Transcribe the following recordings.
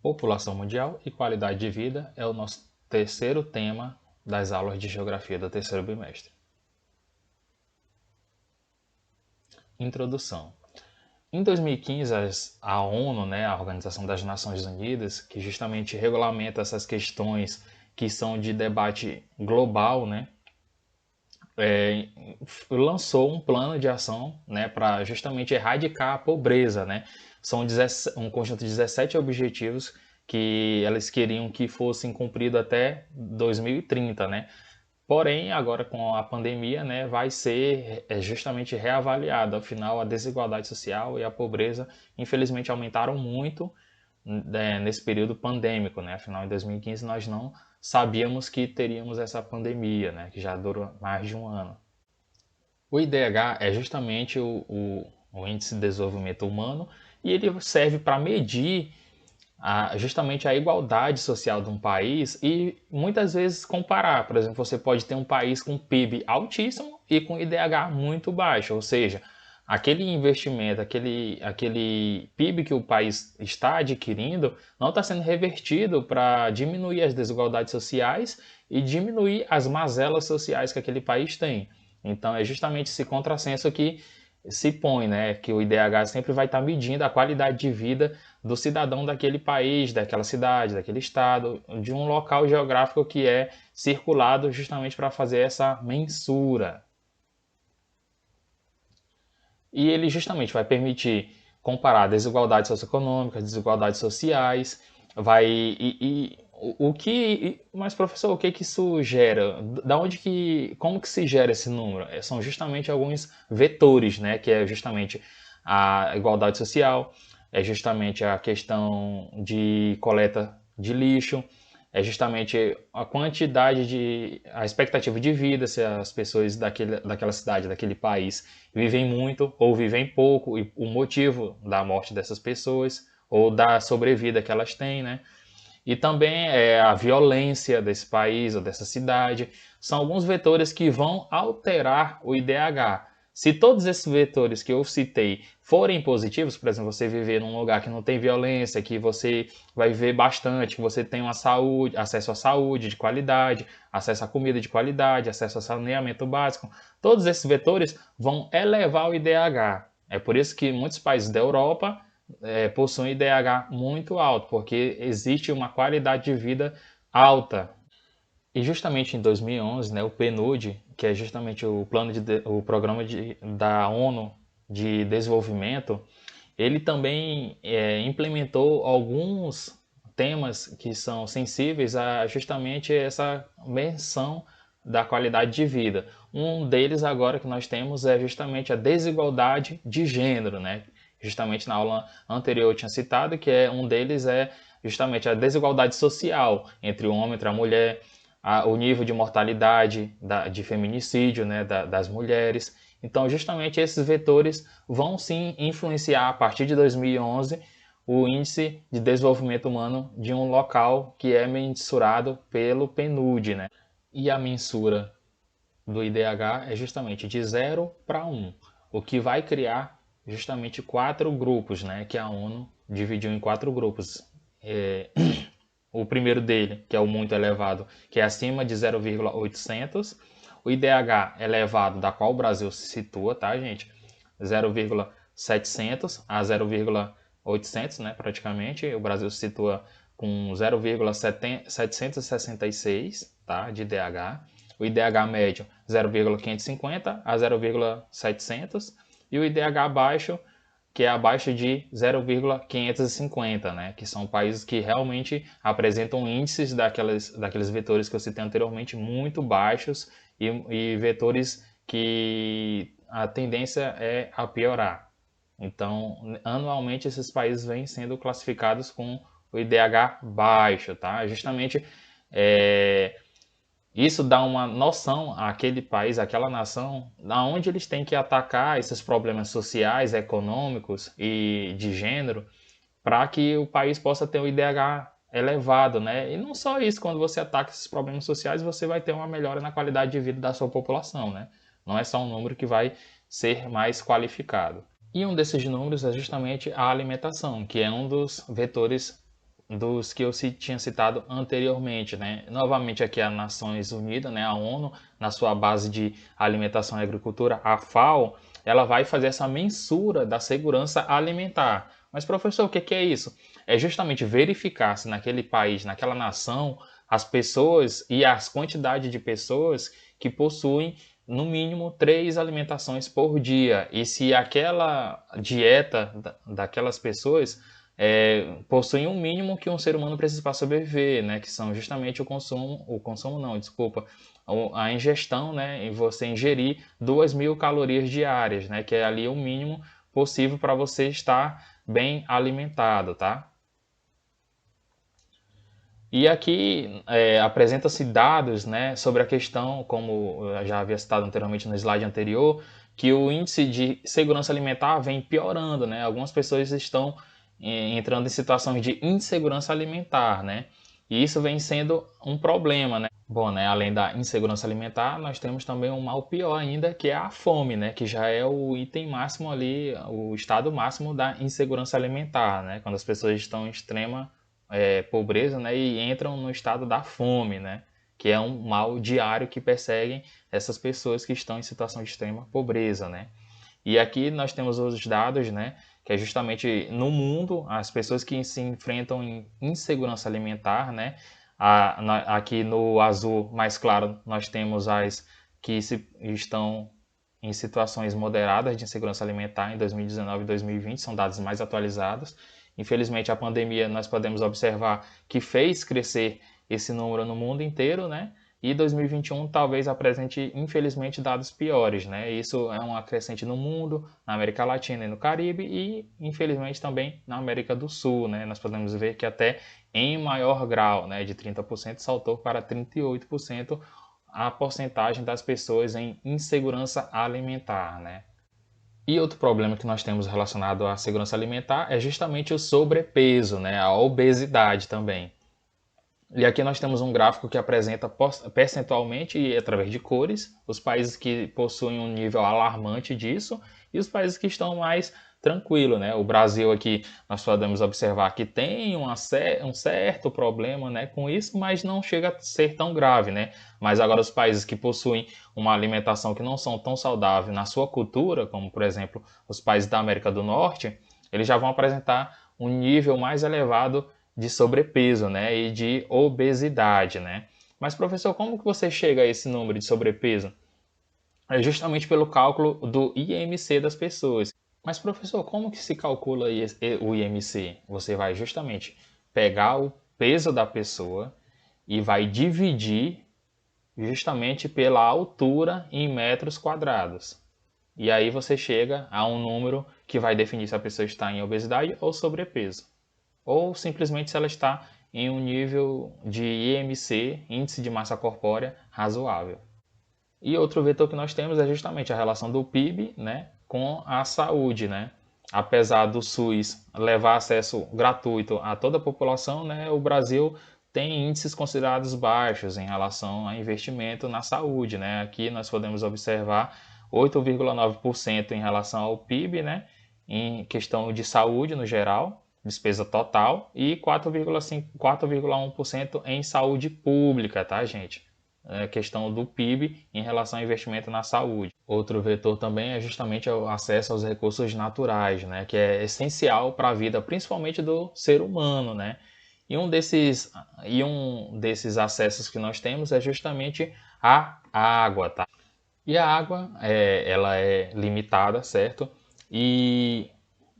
População mundial e qualidade de vida é o nosso terceiro tema das aulas de geografia do terceiro bimestre. Introdução. Em 2015, a ONU, a Organização das Nações Unidas, que justamente regulamenta essas questões que são de debate global, lançou um plano de ação, para justamente erradicar a pobreza. São um conjunto de 17 objetivos que elas queriam que fossem cumpridos até 2030. Porém, agora com a pandemia, vai ser justamente reavaliado. Afinal, a desigualdade social e a pobreza, infelizmente, aumentaram muito nesse período pandêmico. Afinal, em 2015, nós não sabíamos que teríamos essa pandemia, que já durou mais de um ano. O IDH é justamente o Índice de Desenvolvimento Humano e ele serve para medir justamente a igualdade social de um país e muitas vezes comparar. Por exemplo, você pode ter um país com PIB altíssimo e com IDH muito baixo, ou seja, aquele investimento, aquele PIB que o país está adquirindo não está sendo revertido para diminuir as desigualdades sociais e diminuir as mazelas sociais que aquele país tem. Então é justamente esse contrassenso que se põe, que o IDH sempre vai estar medindo a qualidade de vida do cidadão daquele país, daquela cidade, daquele estado, de um local geográfico que é circulado justamente para fazer essa mensura. E ele justamente vai permitir comparar desigualdades socioeconômicas, desigualdades sociais, mas professor, o que isso gera? Como que se gera esse número? São justamente alguns vetores, que é justamente a igualdade social, é justamente a questão de coleta de lixo, é justamente a expectativa de vida, se as pessoas daquela cidade, daquele país vivem muito ou vivem pouco, e o motivo da morte dessas pessoas ou da sobrevida que elas têm, E também a violência desse país ou dessa cidade. São alguns vetores que vão alterar o IDH. Se todos esses vetores que eu citei forem positivos, por exemplo, você viver num lugar que não tem violência, que você vai viver bastante, que você tem acesso à saúde de qualidade, acesso à comida de qualidade, acesso a saneamento básico, todos esses vetores vão elevar o IDH. É por isso que muitos países da Europa possuem IDH muito alto, porque existe uma qualidade de vida alta. E justamente em 2011, o PNUD, que é justamente o programa da ONU de desenvolvimento, ele também implementou alguns temas que são sensíveis a justamente essa menção da qualidade de vida. Um deles agora que nós temos é justamente a desigualdade de gênero, Justamente na aula anterior eu tinha citado que um deles é justamente a desigualdade social entre o homem e a mulher, o nível de mortalidade de feminicídio, das mulheres. Então, justamente esses vetores vão sim influenciar a partir de 2011 o índice de desenvolvimento humano de um local que é mensurado pelo PNUD, E a mensura do IDH é justamente de 0 para 1, o que vai criar justamente 4 grupos, que a ONU dividiu em 4 grupos. O primeiro dele, que é o muito elevado, que é acima de 0,800. O IDH elevado, da qual o Brasil se situa, tá, gente? 0,700 a 0,800, praticamente. O Brasil se situa com 0,766, tá, de IDH. O IDH médio, 0,550 a 0,700. E o IDH baixo, que é abaixo de 0,550, que são países que realmente apresentam índices daqueles vetores que eu citei anteriormente muito baixos e vetores que a tendência é a piorar. Então, anualmente esses países vêm sendo classificados com o IDH baixo, tá? Justamente isso dá uma noção àquele país, àquela nação, aonde eles têm que atacar esses problemas sociais, econômicos e de gênero, para que o país possa ter um IDH elevado, E não só isso, quando você ataca esses problemas sociais, você vai ter uma melhora na qualidade de vida da sua população, Não é só um número que vai ser mais qualificado. E um desses números é justamente a alimentação, que é um dos vetores dos que eu tinha citado anteriormente, né? Novamente aqui as Nações Unidas, né, a ONU, na sua base de alimentação e agricultura, a FAO, ela vai fazer essa mensura da segurança alimentar. Mas professor, o que é isso? É justamente verificar se naquele país, naquela nação, as pessoas e as quantidades de pessoas que possuem no mínimo 3 alimentações por dia. E se aquela dieta daquelas pessoas possuem um mínimo que um ser humano precisa para sobreviver, né? Que são justamente o consumo não, desculpa, a ingestão, né? E você ingerir 2.000 calorias diárias, né? Que é ali o mínimo possível para você estar bem alimentado, tá? E aqui apresenta-se dados, né, sobre a questão, como eu já havia citado anteriormente no slide anterior, que o índice de segurança alimentar vem piorando, né? Algumas pessoas estão entrando em situações de insegurança alimentar, né? E isso vem sendo um problema, né? Bom, né, além da insegurança alimentar, nós temos também um mal pior ainda, que é a fome, né? Que já é o item máximo ali, o estado máximo da insegurança alimentar, né? Quando as pessoas estão em extrema pobreza, né, e entram no estado da fome, né, que é um mal diário que perseguem essas pessoas que estão em situação de extrema pobreza, né. E aqui nós temos os dados, né, que é justamente no mundo as pessoas que se enfrentam em insegurança alimentar, né, aqui no azul mais claro nós temos as que estão em situações moderadas de insegurança alimentar em 2019 e 2020, são dados mais atualizados. Infelizmente, a pandemia nós podemos observar que fez crescer esse número no mundo inteiro, né? E 2021 talvez apresente, infelizmente, dados piores, né? Isso é uma crescente no mundo, na América Latina e no Caribe e, infelizmente, também na América do Sul, né? Nós podemos ver que até em maior grau, né, de 30% saltou para 38% a porcentagem das pessoas em insegurança alimentar, né? E outro problema que nós temos relacionado à segurança alimentar é justamente o sobrepeso, né? A obesidade também. E aqui nós temos um gráfico que apresenta percentualmente e através de cores os países que possuem um nível alarmante disso e os países que estão mais tranquilos, né? O Brasil aqui nós podemos observar que tem um certo problema, né, com isso, mas não chega a ser tão grave, né? Mas agora os países que possuem uma alimentação que não são tão saudável na sua cultura, como por exemplo os países da América do Norte, eles já vão apresentar um nível mais elevado de sobrepeso, né, e de obesidade, né? Mas professor, como que você chega a esse número de sobrepeso? É justamente pelo cálculo do IMC das pessoas. Mas professor, como que se calcula o IMC? Você vai justamente pegar o peso da pessoa e vai dividir justamente pela altura em metros quadrados. E aí você chega a um número que vai definir se a pessoa está em obesidade ou sobrepeso ou simplesmente se ela está em um nível de IMC, índice de massa corpórea, razoável. E outro vetor que nós temos é justamente a relação do PIB, né, com a saúde, né? Apesar do SUS levar acesso gratuito a toda a população, né, o Brasil tem índices considerados baixos em relação a investimento na saúde, né? Aqui nós podemos observar 8,9% em relação ao PIB, né, em questão de saúde no geral, despesa total, e 4,1% em saúde pública, tá, gente? Questão do PIB em relação ao investimento na saúde. Outro vetor também é justamente o acesso aos recursos naturais, né, que é essencial para a vida, principalmente do ser humano, né? E um desses acessos que nós temos é justamente a água, tá? E a água, ela é limitada, certo? E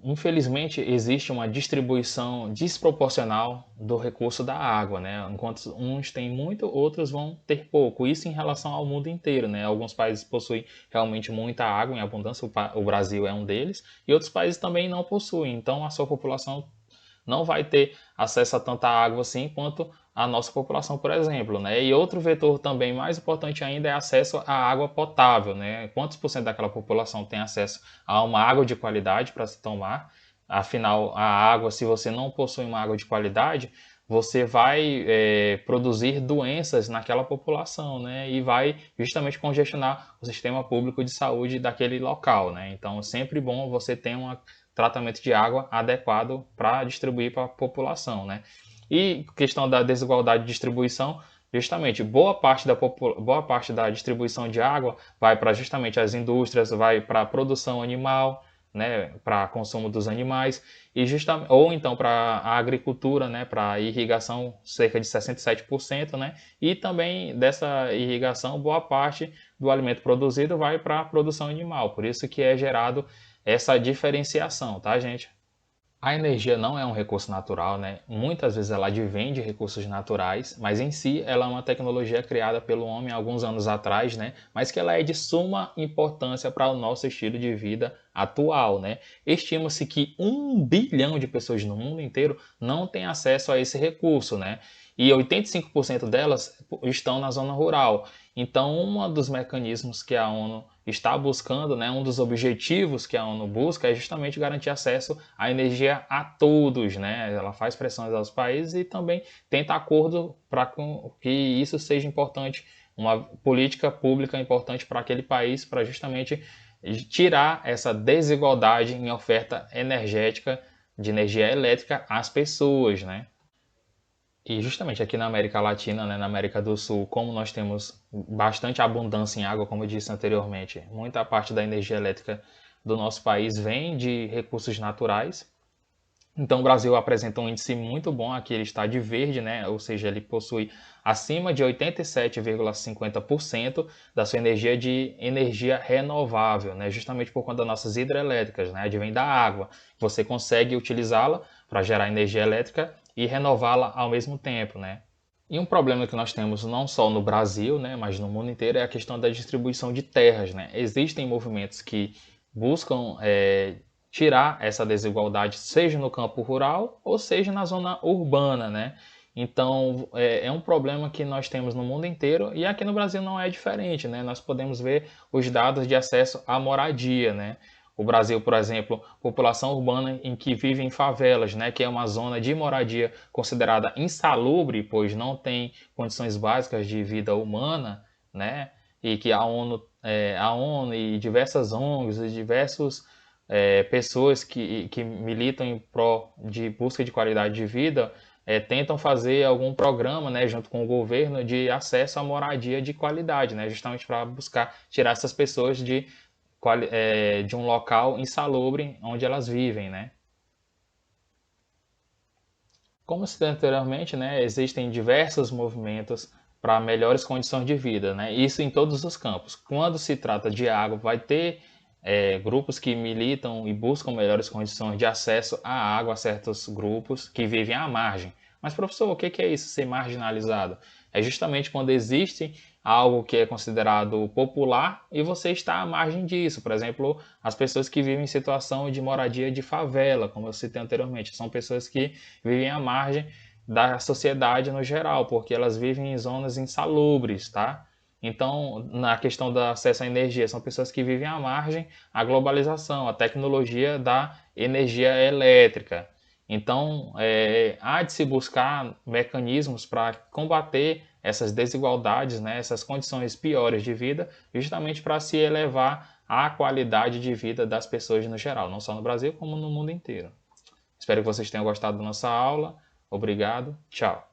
infelizmente existe uma distribuição desproporcional do recurso da água, né? Enquanto uns têm muito, outros vão ter pouco. Isso em relação ao mundo inteiro, né? Alguns países possuem realmente muita água em abundância, o Brasil é um deles, e outros países também não possuem. Então a sua população não vai ter acesso a tanta água assim quanto a nossa população, por exemplo, né? E outro vetor também mais importante ainda é acesso à água potável, né? Quantos por cento daquela população tem acesso a uma água de qualidade para se tomar? Afinal, a água, se você não possui uma água de qualidade, você vai produzir doenças naquela população, né? E vai justamente congestionar o sistema público de saúde daquele local, né? Então, é sempre bom você ter um tratamento de água adequado para distribuir para a população, né? E questão da desigualdade de distribuição, justamente boa parte da distribuição de água vai para justamente as indústrias, vai para a produção animal, né, para consumo dos animais, ou então para a agricultura, né, para a irrigação, cerca de 67%, né, e também dessa irrigação, boa parte do alimento produzido vai para a produção animal, por isso que é gerado essa diferenciação, tá, gente? A energia não é um recurso natural, né? Muitas vezes ela advém de recursos naturais, mas em si ela é uma tecnologia criada pelo homem há alguns anos atrás, né? Mas que ela é de suma importância para o nosso estilo de vida atual, né? Estima-se que 1 bilhão de pessoas no mundo inteiro não têm acesso a esse recurso, né? E 85% delas estão na zona rural. Então, um dos mecanismos que a ONU está buscando, né, um dos objetivos que a ONU busca é justamente garantir acesso à energia a todos, né? Ela faz pressões aos países e também tenta acordo para que isso seja importante, uma política pública importante para aquele país, para justamente tirar essa desigualdade em oferta energética de energia elétrica às pessoas, né? E justamente aqui na América Latina, né, na América do Sul, como nós temos bastante abundância em água, como eu disse anteriormente, muita parte da energia elétrica do nosso país vem de recursos naturais. Então o Brasil apresenta um índice muito bom, aqui ele está de verde, né? Ou seja, ele possui acima de 87,50% da sua energia de energia renovável, né? Justamente por conta das nossas hidrelétricas, né? Advém da água. Você consegue utilizá-la para gerar energia elétrica e renová-la ao mesmo tempo, né? E um problema que nós temos não só no Brasil, né, mas no mundo inteiro é a questão da distribuição de terras, né? Existem movimentos que buscam tirar essa desigualdade, seja no campo rural ou seja na zona urbana, né? Então é um problema que nós temos no mundo inteiro e aqui no Brasil não é diferente, né? Nós podemos ver os dados de acesso à moradia, né? O Brasil, por exemplo, população urbana em que vive em favelas, né, que é uma zona de moradia considerada insalubre, pois não tem condições básicas de vida humana, né, e que a ONU e diversas ONGs e diversos pessoas que militam em prol de busca de qualidade de vida tentam fazer algum programa, né, junto com o governo, de acesso à moradia de qualidade, né, justamente para buscar tirar essas pessoas de um local insalubre onde elas vivem, né? Como citei anteriormente, né, existem diversos movimentos para melhores condições de vida, né? Isso em todos os campos. Quando se trata de água, vai ter grupos que militam e buscam melhores condições de acesso à água a certos grupos que vivem à margem. Mas, professor, o que é isso, ser marginalizado? É justamente quando existe algo que é considerado popular e você está à margem disso. Por exemplo, as pessoas que vivem em situação de moradia de favela, como eu citei anteriormente, são pessoas que vivem à margem da sociedade no geral, porque elas vivem em zonas insalubres, tá? Então, na questão do acesso à energia, são pessoas que vivem à margem à globalização, à tecnologia da energia elétrica. Então, há de se buscar mecanismos para combater essas desigualdades, né, essas condições piores de vida, justamente para se elevar a qualidade de vida das pessoas no geral, não só no Brasil, como no mundo inteiro. Espero que vocês tenham gostado da nossa aula. Obrigado. Tchau.